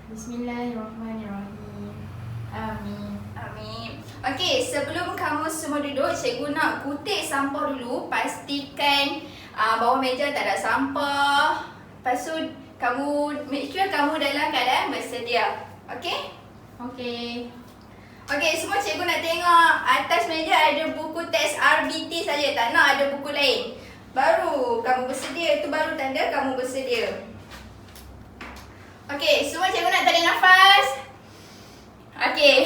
Bismillahirrahmanirrahim. Amin. Amin. Okey, sebelum kamu semua duduk, cikgu nak kutip sampah dulu. Pastikan bawah meja tak ada sampah. Lepas tu, kamu make sure kamu dalam keadaan bersedia. Okey? Okey. Okey, semua cikgu nak tengok atas meja ada buku teks RBT saja. Tak nak ada buku lain. Baru kamu bersedia. Itu baru tanda kamu bersedia. Okey, semua cikgu nak tarik nafas. Okey,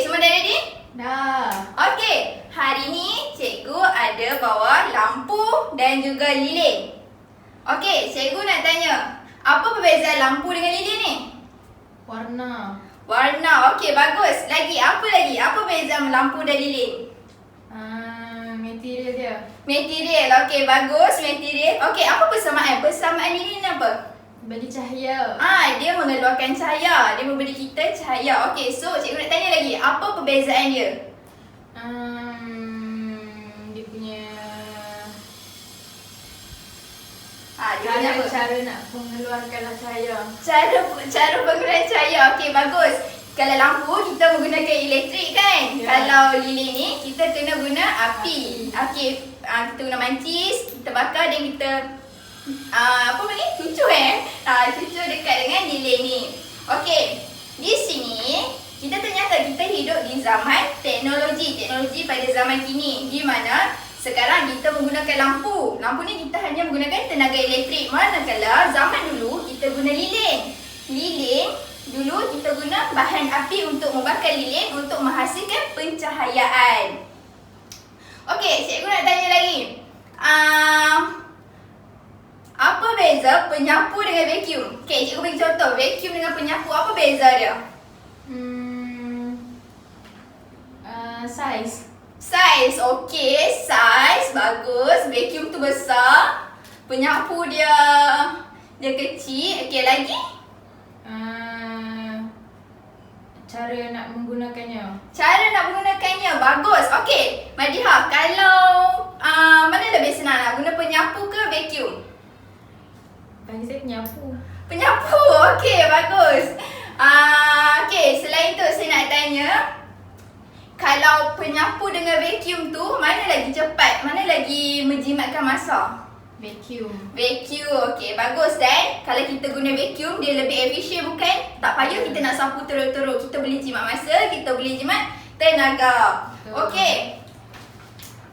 semua dah ready? Dah. Okey, hari ni cikgu ada bawa lampu dan juga lilin. Okey, cikgu nak tanya, apa perbezaan lampu dengan lilin ni? Warna. Warna, okey bagus. Lagi, apa lagi? Apa perbezaan lampu dan lilin? Material dia. Material, okey bagus. Material. Okey, apa persamaan? Persamaan lilin apa? Bagi cahaya. Dia mengeluarkan cahaya. Dia memberi kita cahaya. Okey, so cikgu nak tanya lagi, apa perbezaan dia? Dia punya Dia cara nak mengeluarkan cahaya. Cara penggunaan cahaya. Okey, bagus. Kalau lampu kita menggunakan elektrik kan? Ya. Kalau lilin ni kita kena guna api. Okey, kita guna mancis, kita bakar dan kita apa ni? Cucur cucur dekat dengan lilin ni. Okey, di sini kita ternyata kita hidup di zaman teknologi pada zaman kini, di mana sekarang kita menggunakan lampu. Lampu ni kita hanya menggunakan tenaga elektrik. Manakala zaman dulu kita guna lilin. Lilin dulu kita guna bahan api untuk membakar lilin untuk menghasilkan pencahayaan. Okey, cikgu nak tanya lagi. Apa beza penyapu dengan vacuum? Okey, cikgu bagi contoh. Vacuum dengan penyapu, apa beza dia? Saiz. Saiz, okey. Saiz, bagus. Vacuum tu besar. Penyapu dia kecil. Okey, lagi? Cara nak menggunakannya. Cara nak menggunakannya, bagus. Okey, Madiha, kalau mana lebih senang nak guna penyapu ke vacuum? Bagi saya penyapu. Penyapu, okey, bagus. Okey, selain tu saya nak tanya, kalau penyapu dengan vacuum tu, mana lagi cepat? Mana lagi menjimatkan masa? Vacuum. Vacuum, okey, bagus. Dan kalau kita guna vacuum, dia lebih efisien bukan? Tak payah kita nak sapu teruk-teruk. Kita boleh jimat masa, kita boleh jimat tenaga. Okey.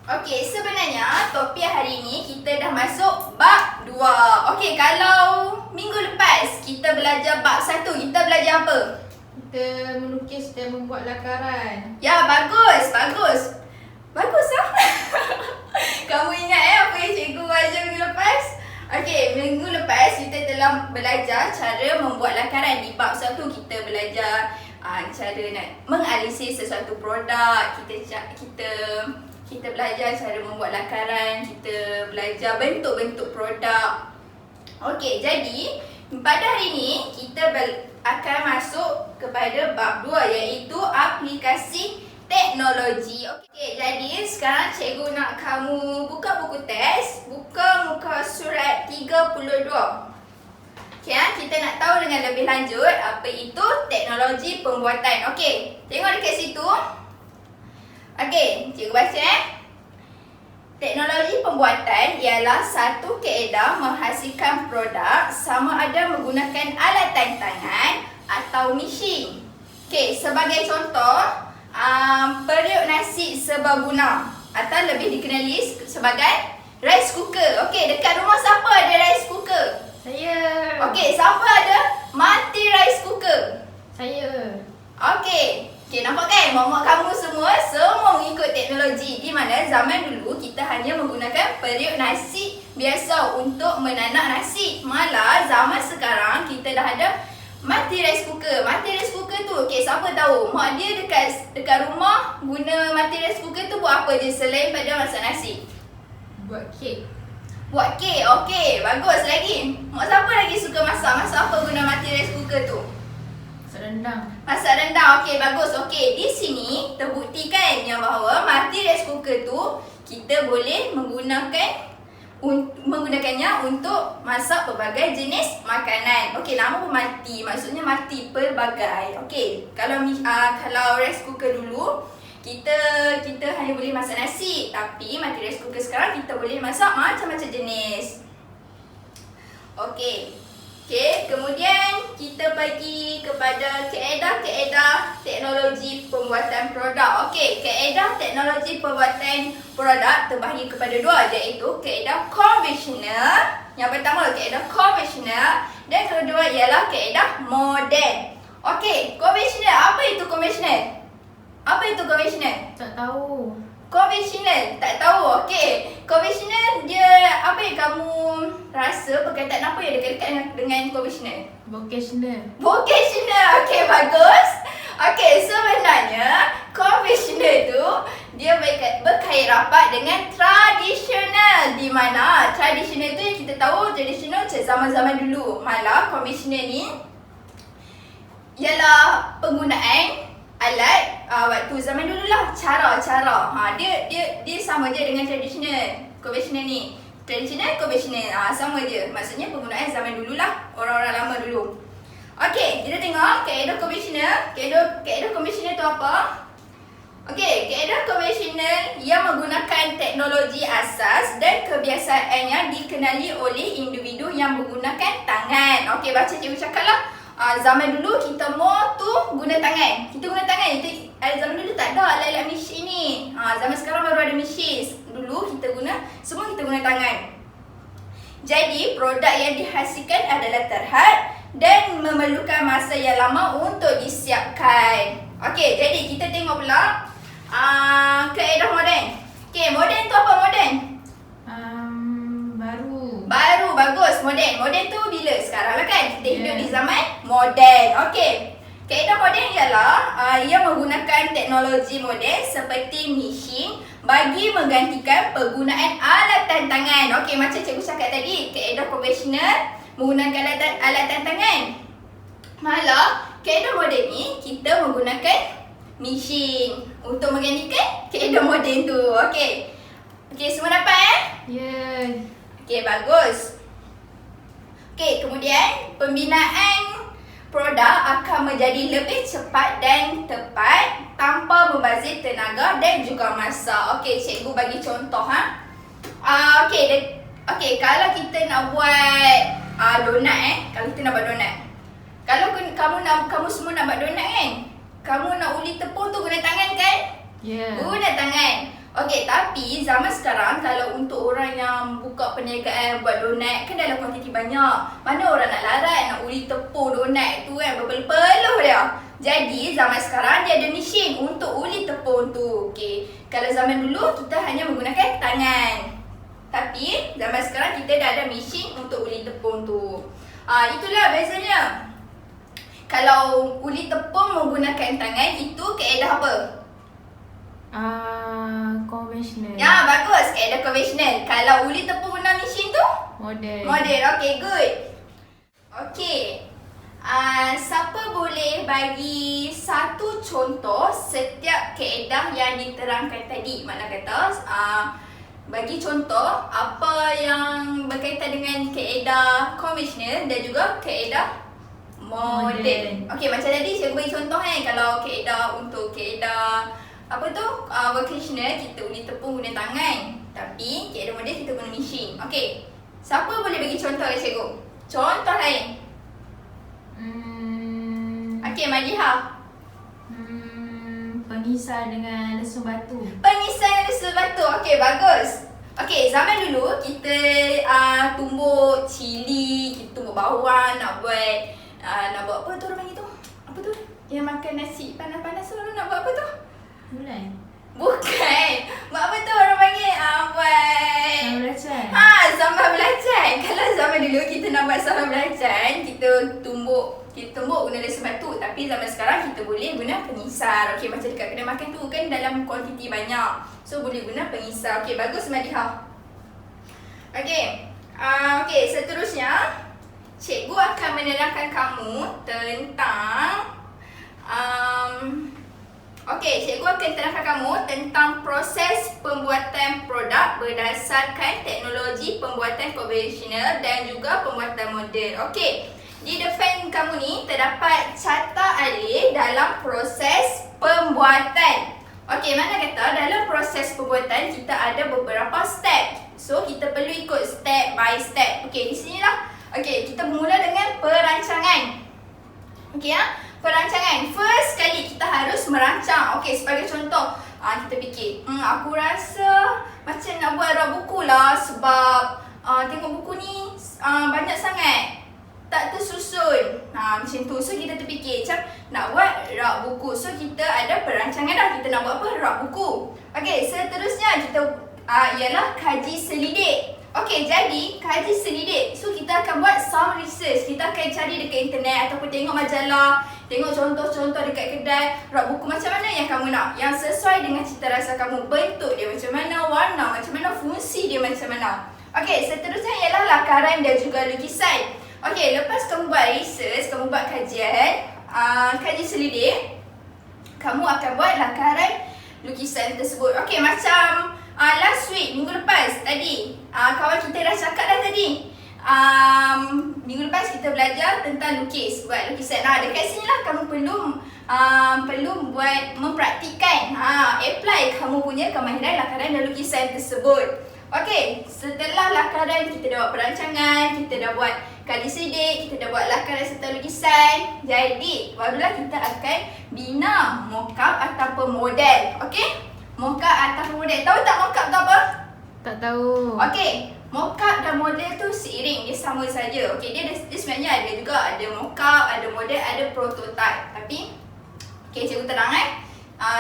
Okey, sebenarnya topik hari ni kita dah masuk bab 2. Okey, kalau minggu lepas kita belajar bab 1, kita belajar apa? Kita melukis dan membuat lakaran. Ya, bagus, bagus. Bagus ah. Kamu ingat apa yang cikgu ajar minggu lepas? Okey, minggu lepas kita telah belajar cara membuat lakaran. Di bab 1 kita belajar cara nak menganalisis sesuatu produk. Kita belajar cara membuat lakaran, kita belajar bentuk-bentuk produk. Okey, jadi pada hari ini kita akan masuk kepada bab 2 iaitu aplikasi teknologi. Okey, jadi sekarang cikgu nak kamu buka buku teks, buka muka surat 32. Okey, kita nak tahu dengan lebih lanjut apa itu teknologi pembuatan. Okey, tengok dekat situ. Okey, cikgu baca Teknologi pembuatan ialah satu kaedah menghasilkan produk sama ada menggunakan alatan tangan atau mesin. Okey, sebagai contoh, periuk nasi serbaguna atau lebih dikenali sebagai rice cooker. Okey, dekat rumah siapa ada rice cooker? Saya. Okey, siapa ada multi rice cooker? Saya. Okey, nampak kan? Mak-mak kamu semua mengikut teknologi. Di mana zaman dulu kita hanya menggunakan periuk nasi biasa untuk menanak nasi. Malah zaman sekarang kita dah ada multi rice cooker. Multi rice cooker tu, okey, siapa tahu? Mak dia dekat rumah guna multi rice cooker tu buat apa je selain pada masak nasi? Buat kek. Buat kek, okey, bagus. Lagi, mak siapa lagi suka masak? Masak apa guna multi rice cooker tu? Rendang. Masak rendang, okey, bagus. Okey, di sini terbuktikan yang bahawa multi rice cooker tu kita boleh menggunakan menggunakannya untuk masak berbagai jenis makanan. Okey, nama pun multi, maksudnya multi, pelbagai. Okey, kalau rice cooker dulu kita hanya boleh masak nasi, tapi multi rice cooker sekarang kita boleh masak macam-macam jenis. Okey, kemudian kita pergi kepada kaedah-kaedah teknologi pembuatan produk. Okey, kaedah teknologi pembuatan produk terbahagi kepada dua, iaitu kaedah konvensional. Yang pertama kaedah konvensional dan kedua ialah kaedah moden. Okey, konvensional. Apa itu konvensional? Apa itu konvensional? Tak tahu. Konvensional, tak tahu. Okey, konvensional dia apa yang kamu rasa, perkataan apa yang dekat-dekat dengan konvensional? Vocational. Vocational. Okey, bagus. Okey, sebenarnya konvensional tu dia berkait rapat dengan tradisional, di mana tradisional tu yang kita tahu tradisional zaman-zaman dulu. Malah konvensional ni ialah penggunaan alat waktu zaman dulu lah, cara-cara. Dia sama je dengan tradisional. Konvensional ni, tradisional, konvensional, sama je. Maksudnya penggunaan zaman dulu lah, orang-orang lama dulu. Okey, kita tengok kaedah konvensional. Kaedah konvensional tu apa? Okey, kaedah konvensional yang menggunakan teknologi asas dan kebiasaannya dikenali oleh individu yang menggunakan tangan. Okey, baca cikgu cakap lah. Zaman dulu kita more tu guna tangan. Kita guna tangan. Zaman dulu tak ada alat-alat mesin ni. Zaman sekarang baru ada mesin. Dulu semua kita guna tangan. Jadi produk yang dihasilkan adalah terhad dan memerlukan masa yang lama untuk disiapkan. Okey, jadi kita tengok pula kaedah moden. Okey, moden tu apa moden? Baru, bagus. Moden tu bila? Sekarang lah kan? Kita hidup di zaman moden. Okey. Kaedah moden ialah ia menggunakan teknologi moden seperti mesin bagi menggantikan penggunaan alatan tangan. Okey, macam cikgu cakap tadi, kaedah konvensional menggunakan alatan tangan. Malah, kaedah moden ni kita menggunakan mesin untuk menggantikan kaedah moden tu. Okey. Okey, semua dapat Ya. Okey, bagus. Okey, kemudian pembinaan produk akan menjadi lebih cepat dan tepat tanpa membazir tenaga dan juga masa. Okey, cikgu bagi contoh Okey, kalau kita nak buat donat kalau kita nak buat donat. Kalau kamu semua nak buat donat kan? Kamu nak uli tepung tu guna tangan kan? Ya. Guna tangan. Okey, tapi zaman sekarang kalau untuk orang yang buka perniagaan buat donat kan dalam kuantiti banyak. Mana orang nak larat nak uli tepung donat tu kan berpeluh-peluh dia. Jadi zaman sekarang dia ada mesin untuk uli tepung tu. Okey. Kalau zaman dulu kita hanya menggunakan tangan. Tapi zaman sekarang kita dah ada mesin untuk uli tepung tu. Itulah bezanya. Kalau uli tepung menggunakan tangan itu kaedah apa? Konvensional. Ya, bagus. Kaedah konvensional. Kalau uli tepung guna mesin tu? Moden. Okey, good. Okey. Siapa boleh bagi satu contoh setiap kaedah yang diterangkan tadi? Mana kata bagi contoh apa yang berkaitan dengan kaedah konvensional dan juga kaedah moden. Okey, macam tadi saya bagi contoh kan. Kalau untuk kaedah vocational kita uli tepung guna tangan. Tapi kaedah moden kita guna mesin. Okey. Siapa boleh bagi contoh ke cikgu? Contoh lain. Okey, Madiha. Pengisar dengan lesung batu. Pengisar dengan lesung batu. Okey, bagus. Okey, zaman dulu kita tumbuk cili, kita tumbuk bawang, nak buat apa tu orang panggil tu? Apa tu? Yang makan nasi panas-panas tu nak buat apa tu? Bulan. Bukan. Buat apa tu orang panggil? Buat Sambal belacan. sambal belacan. Kalau zaman dulu kita nak buat sambal belacan, kita tumbuk guna lesung batu. Tapi zaman sekarang kita boleh guna pengisar. Okey, macam dekat kedai makan tu kan dalam kuantiti banyak. So boleh guna pengisar. Okey, bagus Madiha. Okey. Okey, seterusnya cikgu akan menerangkan kamu tentang Okey, cikgu akan terangkan kamu tentang proses pembuatan produk berdasarkan teknologi pembuatan konvensional dan juga pembuatan moden. Okey, di depan kamu ni terdapat carta alih dalam proses pembuatan. Okey, mana kata dalam proses pembuatan kita ada beberapa step. So, kita perlu ikut step by step. Okey, di sinilah. Okey, kita bermula dengan perancangan. Okey ya. Perancangan. First kali kita harus merancang. Okey, sebagai contoh, kita fikir, aku rasa macam nak buat rak buku lah sebab tengok buku ni banyak sangat. Tak tersusun. Macam tu. So, kita terfikir macam nak buat rak buku. So, kita ada perancangan dah. Kita nak buat apa? Rak buku. Okey, seterusnya kita ialah kaji selidik. Okey, jadi kaji selidik. So, kita akan buat some research. Kita akan cari dekat internet ataupun tengok majalah, tengok contoh-contoh dekat kedai rak buku macam mana yang kamu nak, yang sesuai dengan cita rasa kamu. Bentuk dia macam mana, warna macam mana, fungsi dia macam mana. Okey, seterusnya ialah lakaran dan juga lukisan. Okey, lepas kamu buat research, kamu buat kajian, kaji selidik, kamu akan buat lakaran lukisan tersebut. Okey, macam last week, minggu lepas tadi, kawan kita dah cakap dah tadi. Minggu lepas kita belajar tentang buat lukisan. Dekat sini lah kamu perlu buat mempraktikkan, apply kamu punya kemahiran lakaran dan lukisan tersebut. Okey, setelah lakaran kita dah buat perancangan, kita dah buat kaji selidik, kita dah buat lakaran serta lukisan. Jadi, barulah kita akan bina mock-up ataupun model. Okey? Mock-up ataupun model. Tahu tak mock-up tu apa? Tak tahu. Okey, mock-up dan model tu seiring, dia sama saja. Okey, dia sebenarnya ada mock-up, ada model, ada prototype. Tapi cikgu terang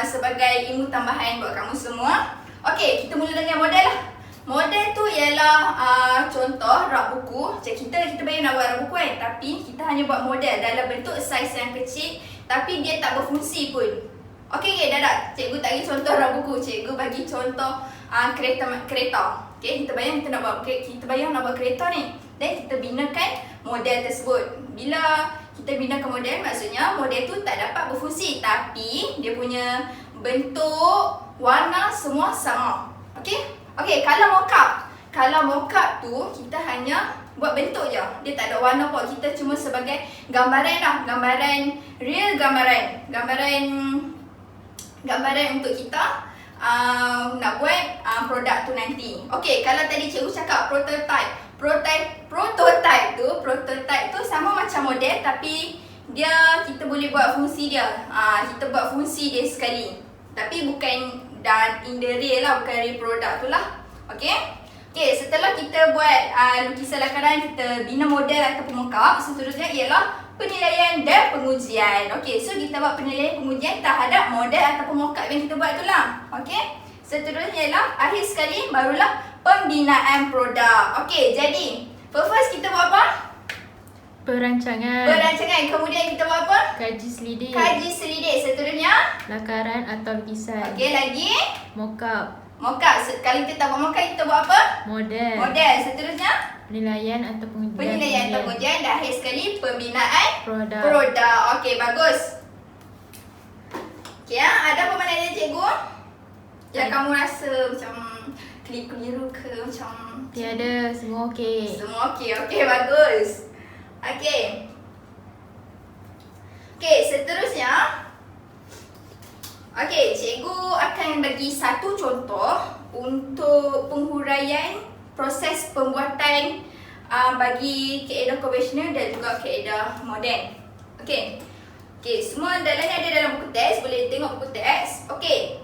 sebagai ilmu tambahan buat kamu semua. Okey, kita mula dengan model lah. Model tu ialah contoh rak buku. Macam kita bayang nak buat rak buku kan, tapi kita hanya buat model dalam bentuk saiz yang kecil, tapi dia tak berfungsi pun. Okey, dah. Cikgu tak bagi contoh rak buku. Cikgu bagi contoh kereta. Okey, kita bayang nak buat kereta ni. Dan kita binakan model tersebut. Bila kita binakan model, maksudnya model tu tak dapat berfungsi, tapi dia punya bentuk, warna semua sama. Okey? Okey, kalau mock-up tu kita hanya buat bentuk je. Dia tak ada warna pun. Kita cuma sebagai gambaran lah, gambaran untuk kita nak buat produk tu nanti. Okey, kalau tadi cikgu cakap prototype tu sama macam model, tapi kita boleh buat fungsi dia. Kita buat fungsi dia sekali. Tapi bukan in the real lah, bukan real produk tu lah. Okey, setelah kita buat lukisan lakaran, kita bina model ataupun mock-up, seterusnya ialah penilaian dan pengujian. Okey, so kita buat penilaian pengujian terhadap model ataupun mock-up yang kita buat tu lah. Okey, seterusnya ialah akhir sekali barulah pembinaan produk. Okey, jadi first kita buat apa? Perancangan. Kemudian kita buat apa? Kaji selidik. Seterusnya lakaran atau lukisan. Okey, lagi Mock-up. Kalau kita tak buat mock-up, kita buat apa? Model. Seterusnya Penilaian atau pengujian. Dan akhir sekali pembinaan Produk. Okey, bagus. Okey, ada apa mana dia cikgu? Yang kamu rasa macam keliru ke macam? Tiada, semua okey. Semua okey. Okey, bagus. Okey, seterusnya. Okey, cikgu akan bagi satu contoh untuk penghuraian proses pembuatan bagi kaedah konvensional dan juga kaedah moden. Okey, semua dalamnya ada dalam buku teks, boleh tengok buku teks. Okey,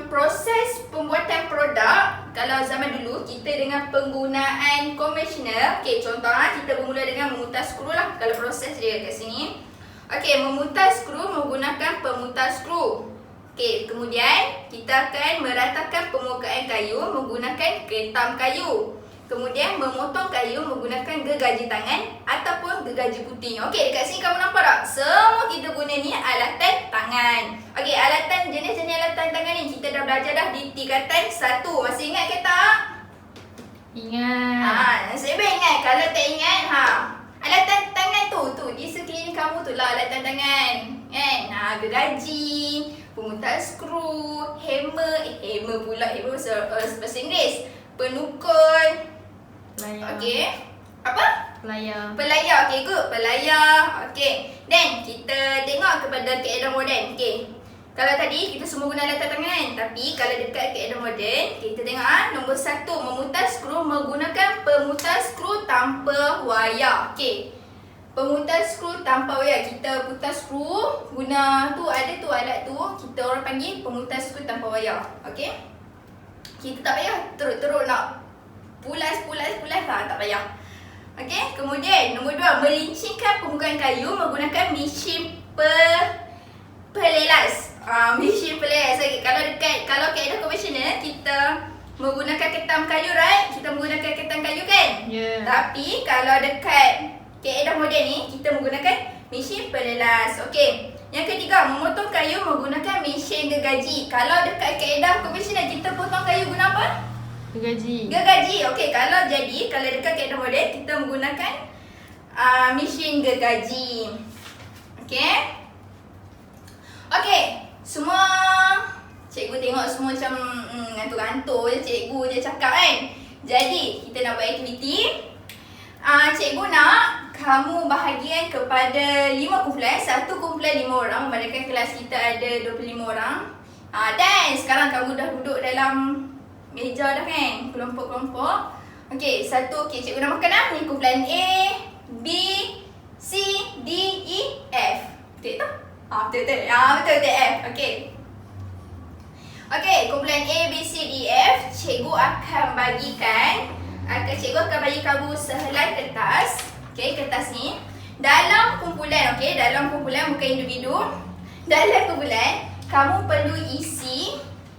proses pembuatan produk kalau zaman dulu kita dengan penggunaan konvensional. Okey, contohnya kita bermula dengan memutar skru lah. Kalau proses dia kat sini. Okey, memutar skru menggunakan pemutar skru. Okey, kemudian kita akan meratakan permukaan kayu menggunakan ketam kayu. Kemudian memotong kayu menggunakan gergaji tangan ataupun gergaji puting. Okey, dekat sini kamu nampak tak? Semua kita guna ni alatan tangan. Okey, jenis-jenis alatan tangan ni kita dah belajar dah di tingkatan 1. Masih ingat ke tak? Ingat. Nasib baik ingat. Kalau tak ingat, alatan tangan tu di sekeliling kamu tu lah alatan tangan. Kan? Gergaji, pemutar skru, hammer pula, hammer bahasa Inggeris, penukul. Pelayar. Okey. Apa? Pelayar. Pelayar. Okey, good. Pelayar. Okey. Then kita tengok kepada keadaan moden. Okey. Kalau tadi kita semua guna alat tangan, tapi kalau dekat keadaan moden, kita tengok nombor 1, memutar skru menggunakan pemutar skru tanpa wayar. Okey. Pemutar skru tanpa wayar. Kita putar skru guna tu, ada tu alat tu, kita orang panggil pemutar skru tanpa wayar. Okey. Kita tak payah teruk-teruk nak pulas lah, tak payah. Okey, kemudian nombor 2, melincingkan permukaan kayu menggunakan mesin pelelas. Mesin pelelas. Okay, kalau kaedah konvensional kita menggunakan ketam kayu, right? Kita menggunakan ketam kayu kan? Ya. Tapi kalau dekat kaedah moden ni kita menggunakan mesin pelelas. Okey. Yang ketiga, memotong kayu menggunakan mesin gergaji. Kalau dekat kaedah konvensional kita potong kayu guna apa? Gergaji. Gergaji. Okey, kalau dekat kaedah moden kita menggunakan mesin gergaji. Okey. Okey, semua cikgu tengok semua macam ngantuk-ngantuk je, cikgu je cakap kan. Jadi, kita nak buat aktiviti. Cikgu nak kamu bahagian kepada 5 kumpulan, 1 kumpulan 5 orang, memandangkan kelas kita ada 25 orang. Dan sekarang kamu dah duduk dalam meja dah kan, kelompok-kelompok. Okey, okey, cikgu namakan ni kumpulan A, B, C, D, E, F. Betul tak? Betul F. Okey. Okey, kumpulan A, B, C, D, F, cikgu akan bagi kamu sehelai kertas. Okey, kertas ni dalam kumpulan, okey, dalam kumpulan bukan individu. Dalam kumpulan kamu perlu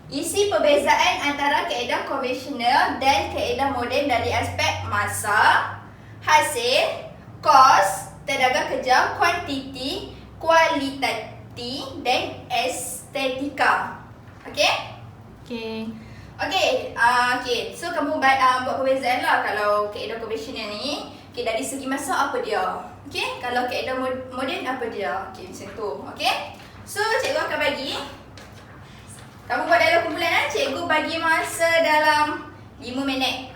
isi perbezaan antara kaedah konvensional dan kaedah moden dari aspek masa, hasil, kos, tenaga kerja, kuantiti, kualitati dan estetika. Okey? Okey. Okey. So kamu buat perbezaan lah kalau kaedah konvensional ni. Okey, dari segi masa apa dia? Okey, kalau kaedah moden apa dia? Okey, macam tu. Okey? So cikgu akan bagi kamu buat dalam kumpulan cikgu bagi masa dalam 5 minit.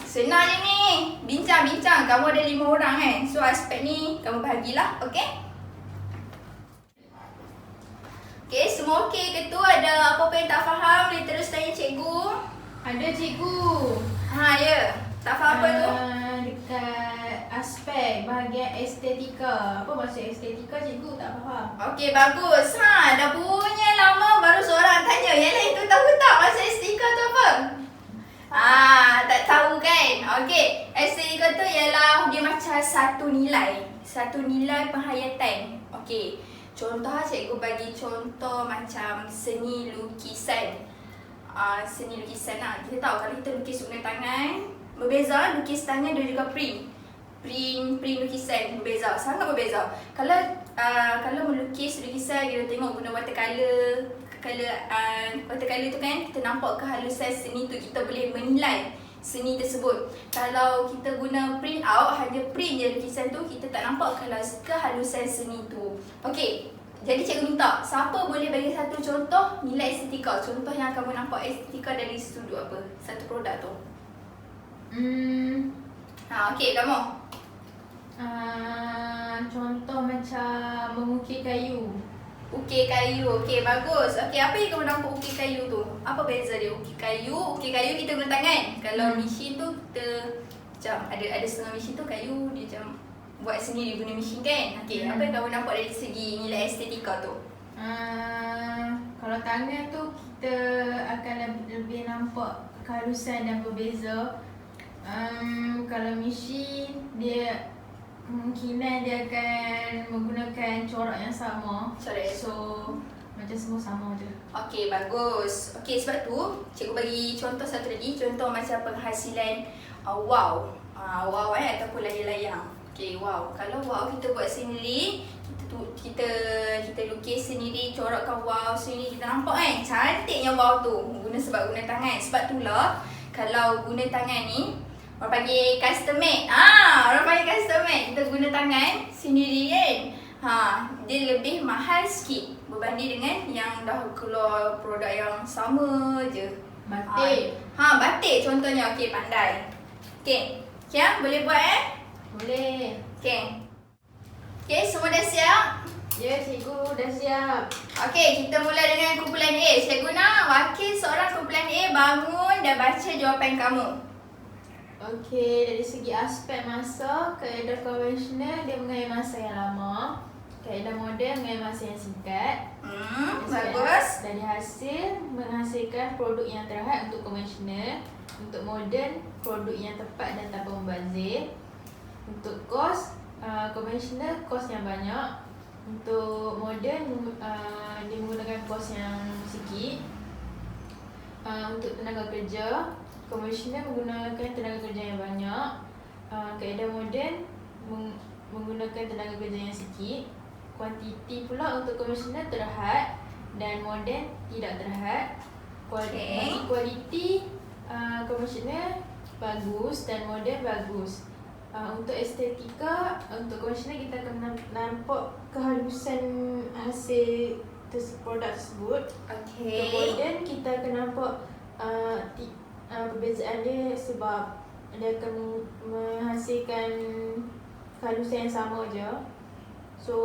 Senang je ni. Bincang-bincang. Kamu ada 5 orang kan. So aspek ni kamu bahagilah. Okey? Okey, semua okey ke tu? Ada apa-apa yang tak faham? Boleh terus tanya cikgu. Ada cikgu. Ya. Tak faham apa tu? Dekat aspek bahagian estetika. Apa maksud estetika cikgu tak faham. Okey, bagus. Dah punya lama baru seorang tanya. Yang lain tu tahu tak maksud estetika tu apa? Tak tahu kan? Okey, estetika tu ialah dia macam satu nilai penghayatan. Okey. Contoh cikgu bagi contoh macam seni lukisan. Seni lukisan lah. Kita tahu kalau kita lukis guna tangan, berbeza. Lukis tangan dan juga print lukisan berbeza, sangat berbeza. Kalau melukis lukisan kita tengok guna watercolor tu kan, kita nampak kehalusan seni tu, kita boleh menilai seni tersebut. Kalau kita guna print out, hanya print je lukisan tu, kita tak nampak kehalusan seni tu. Okey, jadi cikgu minta siapa boleh bagi satu contoh nilai estetika, contoh yang kamu nampak estetika dari sudut apa, satu produk tu. Okey, kamu. Contoh macam mengukir kayu. Ukir kayu. Okey, bagus. Okey, apa yang kamu nampak ukir kayu tu? Apa beza dia? Ukir kayu kita guna tangan. Kalau mesin tu kita macam ada setengah mesin tu kayu dia macam buat sendiri guna mesin kan. Okey, apa yang kamu nampak dari segi nilai estetika tu? Kalau tangan tu kita akan lebih nampak kehalusan dan berbeza. Kalau mesin dia kemungkinan dia akan menggunakan corak yang sama. So macam semua sama je. Okey, bagus. Okey, sebab tu cikgu bagi contoh satu lagi, contoh macam penghasilan wow ataupun layang-layang. Okey, wow. Kalau wow kita buat sendiri, kita lukis sendiri, corakkan wow sendiri, kita nampak kan cantiknya wow tu. Sebab guna tangan. Sebab itulah kalau guna tangan ni orang panggil custom made. Orang panggil custom made. Kita guna tangan sendiri kan. dia lebih mahal sikit berbanding dengan yang dah keluar produk yang sama je. Batik. Batik contohnya. Okey, pandai. Okey. Kiam boleh buat Boleh. Okey. Okey, semua dah siap? Ya, cikgu dah siap. Okey, kita mula dengan kumpulan A. Cikgu nak wakil seorang kumpulan A bangun dan baca jawapan kamu. Okey, dari segi aspek masa, kaedah konvensional dia mengambil masa yang lama. Kaedah moden mengambil masa yang singkat. Bagus. Dari hasil, menghasilkan produk yang terhad untuk konvensional. Untuk moden, produk yang tepat dan tanpa membazir. Untuk kos, konvensional kos yang banyak. Untuk moden, dia menggunakan kos yang sikit. Untuk tenaga kerja, konvensional menggunakan tenaga kerja yang banyak. Kaedah moden menggunakan tenaga kerja yang sikit. Kuantiti pula untuk konvensional terhad dan moden tidak terhad. Bagi kualiti, konvensional bagus dan moden bagus. Untuk estetika, untuk konvensional kita akan nampak kehalusan hasil produk tersebut. Okey. Untuk moden kita akan nampak perbezaan dia sebab dia akan menghasilkan kehalusan yang sama je. So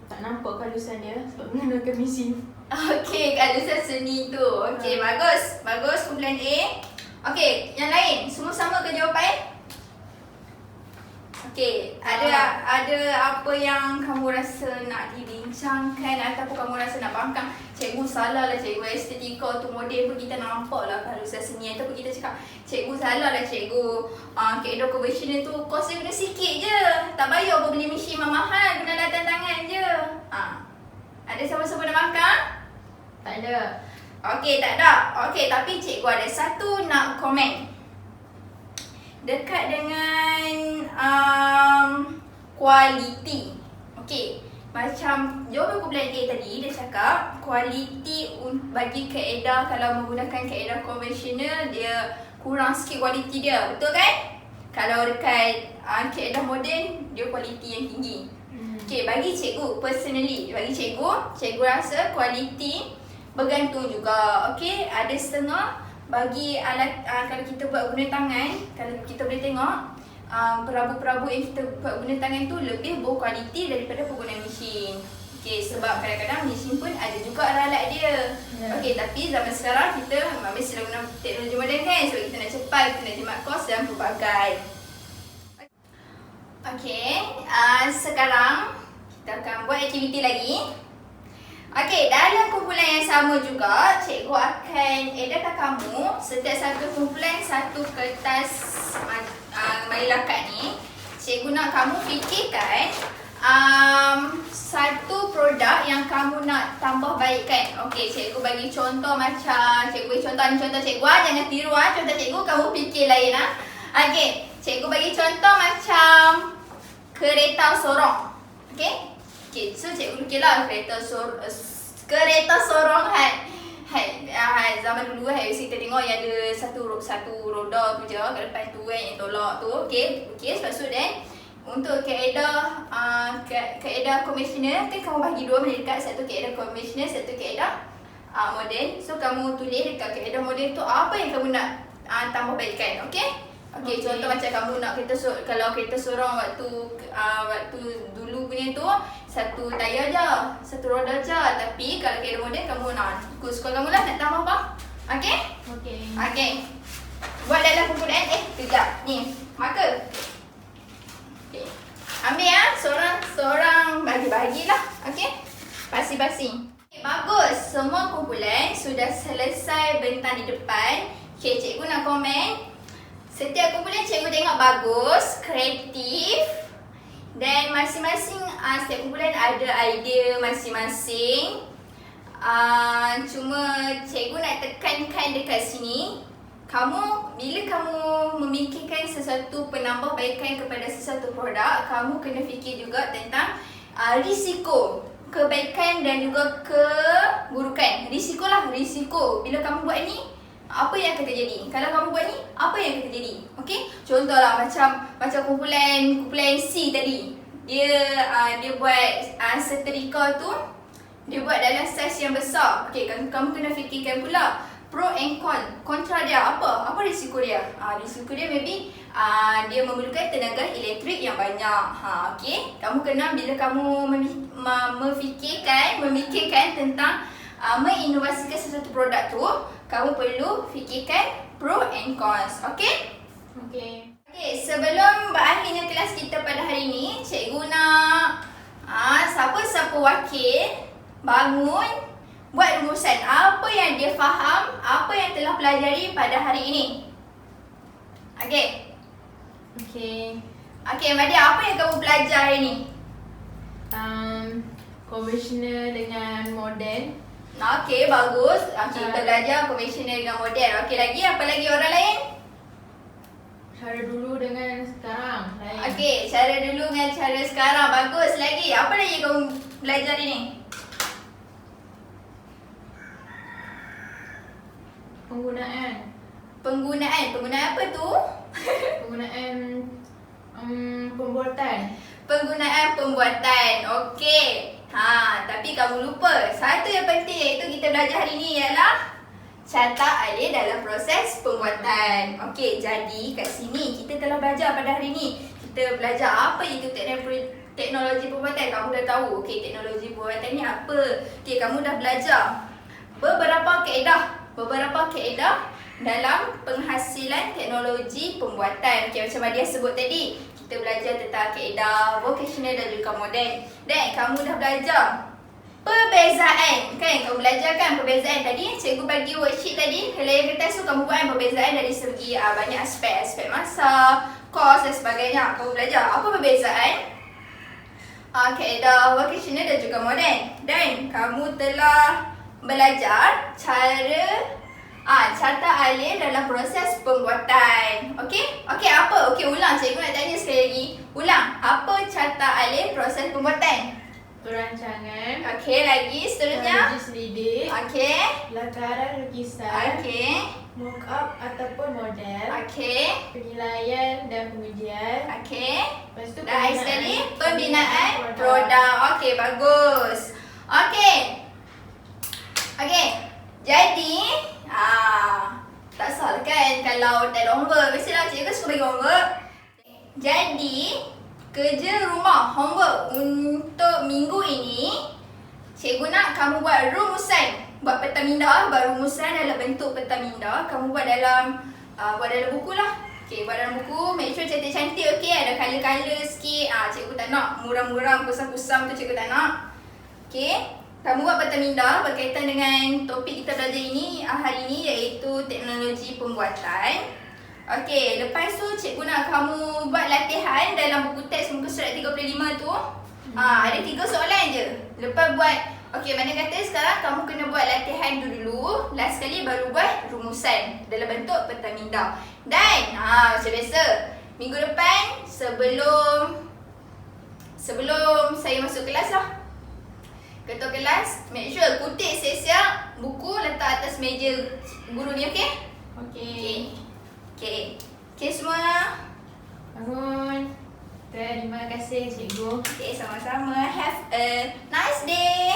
tak nampak kehalusan dia sebab menggunakan mesin. Okey, kehalusan seni tu. Okey, bagus. Bagus kumpulan A. Okey, yang lain semua sama ke jawapan? Okey, ada apa yang kamu rasa nak dibincangkan ataupun kamu rasa nak bangkang? Cikgu salah lah cikgu, estetika tu model pun kita nampak lah kehalusan seni. Ataupun kita cakap, cikgu salah lah cikgu, kaedah konvensional tu kos dia guna sikit je, tak bayar pun beli mesin mahal, guna latan tangan je. Ada siapa-siapa nak bangkang? Tak ada. Okey, tak ada. Okey, tapi cikgu ada satu nak komen. Dekat dengan kualiti. Okey, macam jawapan kumpulan A tadi, dia cakap kualiti bagi kaedah, kalau menggunakan kaedah konvensional dia kurang sikit kualiti dia, betul kan? Kalau dekat kaedah moden dia kualiti yang tinggi. Okey, bagi cikgu personally, cikgu rasa kualiti bergantung juga. Okey, ada setengah bagi alat, kalau kita buat guna tangan, kalau kita boleh tengok perabu-perabu yang kita buat guna tangan tu lebih berkualiti daripada penggunaan mesin. Okey, sebab kadang-kadang mesin pun ada juga ralat dia. Okey, tapi zaman sekarang kita mesti guna teknologi moden kan, sebab kita nak cepat, kita nak jimat kos dan pelbagai. Okey, sekarang kita akan buat aktiviti lagi. Okey, dalam kumpulan yang sama juga, cikgu akan edarkan kamu setiap satu kumpulan satu kertas mailakat ni. Cikgu nak kamu fikirkan satu produk yang kamu nak tambah baikkan. Okey, cikgu bagi contoh macam, cikgu bagi contoh cikgu jangan tiru contoh cikgu kamu fikir lain Okey, cikgu bagi contoh macam kereta sorong. Okey? Okay, so cikgu fikirlah kereta sorong zaman dulu kita tengok yang ada satu roda tu je kat depan tu yang tolak tu. Okey, lepas tu then untuk kaedah konvensional kan kamu bagi dua dekat, satu kaedah konvensional, satu kaedah moden. So kamu tulis dekat kaedah moden tu apa yang kamu nak tambah baikkan. Okey? Okey, contoh macam kamu nak kalau kereta sorong waktu dulu punya tu satu tayar je, satu roda je. Tapi kalau kaedah moden kamu nak ikut suka kamu lah nak tambah apa. Okey? Okey. Buat dalam kumpulan kejap. Ni, marker. Okey. Ambil seorang bagi-bagilah. Okey? Basi-basi. Okay, bagus. Semua kumpulan sudah selesai bentang di depan. Okey, cikgu nak komen. Setiap kumpulan cikgu tengok bagus, kreatif dan masing-masing setiap kumpulan ada idea masing-masing. Cuma cikgu nak tekankan dekat sini, bila kamu memikirkan sesuatu penambahbaikan kepada sesuatu produk, kamu kena fikir juga tentang risiko, kebaikan dan juga keburukan. Risiko. Bila kamu buat ni, apa yang akan terjadi? Kalau kamu buat ni, apa yang akan terjadi? Okey? Contohlah macam kumpulan C tadi. dia buat setrika tu, dia buat dalam saiz yang besar. Okey, kamu kena fikirkan pula pro and con. Kontra dia apa? Apa risiko dia? Risiko dia maybe dia memerlukan tenaga elektrik yang banyak. Okey, kamu kena bila kamu memikirkan tentang menginovasikan sesuatu produk tu, kamu perlu fikirkan pro and cons. Okey? Okey. Okey, sebelum berakhirnya kelas kita pada hari ini, cikgu nak siapa-siapa wakil bangun buat rumusan apa yang dia faham, apa yang telah pelajari pada hari ini. Okey. Okey, Madia, apa yang kamu belajar hari ini? Konvensional dengan moden. Okey, bagus. Kita belajar konvensional dengan moden. Okey, lagi apa lagi orang lain? Cara dulu dengan sekarang lain. Okey, cara dulu dengan cara sekarang. Bagus lagi. Apa lagi kamu belajar hari ni? Penggunaan apa tu? Penggunaan pembuatan. Penggunaan pembuatan. Okey. Tapi kamu lupa satu yang penting iaitu kita belajar hari ni ialah carta alih dalam proses pembuatan. Okey, jadi kat sini kita telah belajar pada hari ni. Kita belajar apa itu teknologi pembuatan. Kamu dah tahu. Okey, teknologi pembuatan ni apa? Okey, kamu dah belajar beberapa kaedah dalam penghasilan teknologi pembuatan. Okey, macam dia sebut tadi, kita belajar tentang kaedah vocational dan juga moden. Dan kamu dah belajar perbezaan. Kan kamu belajar kan perbezaan tadi. Cikgu bagi worksheet tadi, layar kertas tu kamu buat perbezaan dari segi banyak aspek masa, kos dan sebagainya. Kamu belajar apa perbezaan kaedah vocational dan juga moden. Dan kamu telah belajar carta alih dalam proses pembuatan. Okey? Okey, apa? Okey, ulang. Cikgu nak tanya sekali lagi. Ulang. Apa carta alih proses pembuatan? Perancangan. Okey, lagi seterusnya. Strategi selidik. Okey. Lakaran lukisan. Okey. Mock-up ataupun model. Okey. Penilaian dan pengujian. Okey. Lepas tu Dah sekali pembinaan produk. Okey, bagus. Okey. Okey. Jadi, tak salah kan kalau tak ada homework. Biasalah cikgu suka bagi homework. Jadi, kerja rumah homework untuk minggu ini, cikgu nak kamu buat rumusan. Buat peta minda, buat rumusan dalam bentuk peta minda. Kamu buat dalam buku lah. Okey, buat dalam buku. Make sure cantik-cantik, okey. Ada colour-colour sikit. Cikgu tak nak muram-muram, kusam-kusam tu cikgu tak nak. Okey. Kamu buat peta minda berkaitan dengan topik kita belajar ini hari ini, iaitu teknologi pembuatan. Okey, lepas tu cikgu nak kamu buat latihan dalam buku teks muka surat 35 tu. Ada 3 soalan je. Lepas buat, okey, mana kata sekarang kamu kena buat latihan dulu. Last sekali baru buat rumusan dalam bentuk peta minda. Dan macam biasa, minggu depan sebelum saya masuk kelas lah, ketua kelas, make sure kutip siap-siap, buku letak atas meja guru ni, okey? Okey semua. Bangun. Terima kasih cikgu. Okey, sama-sama. Have a nice day.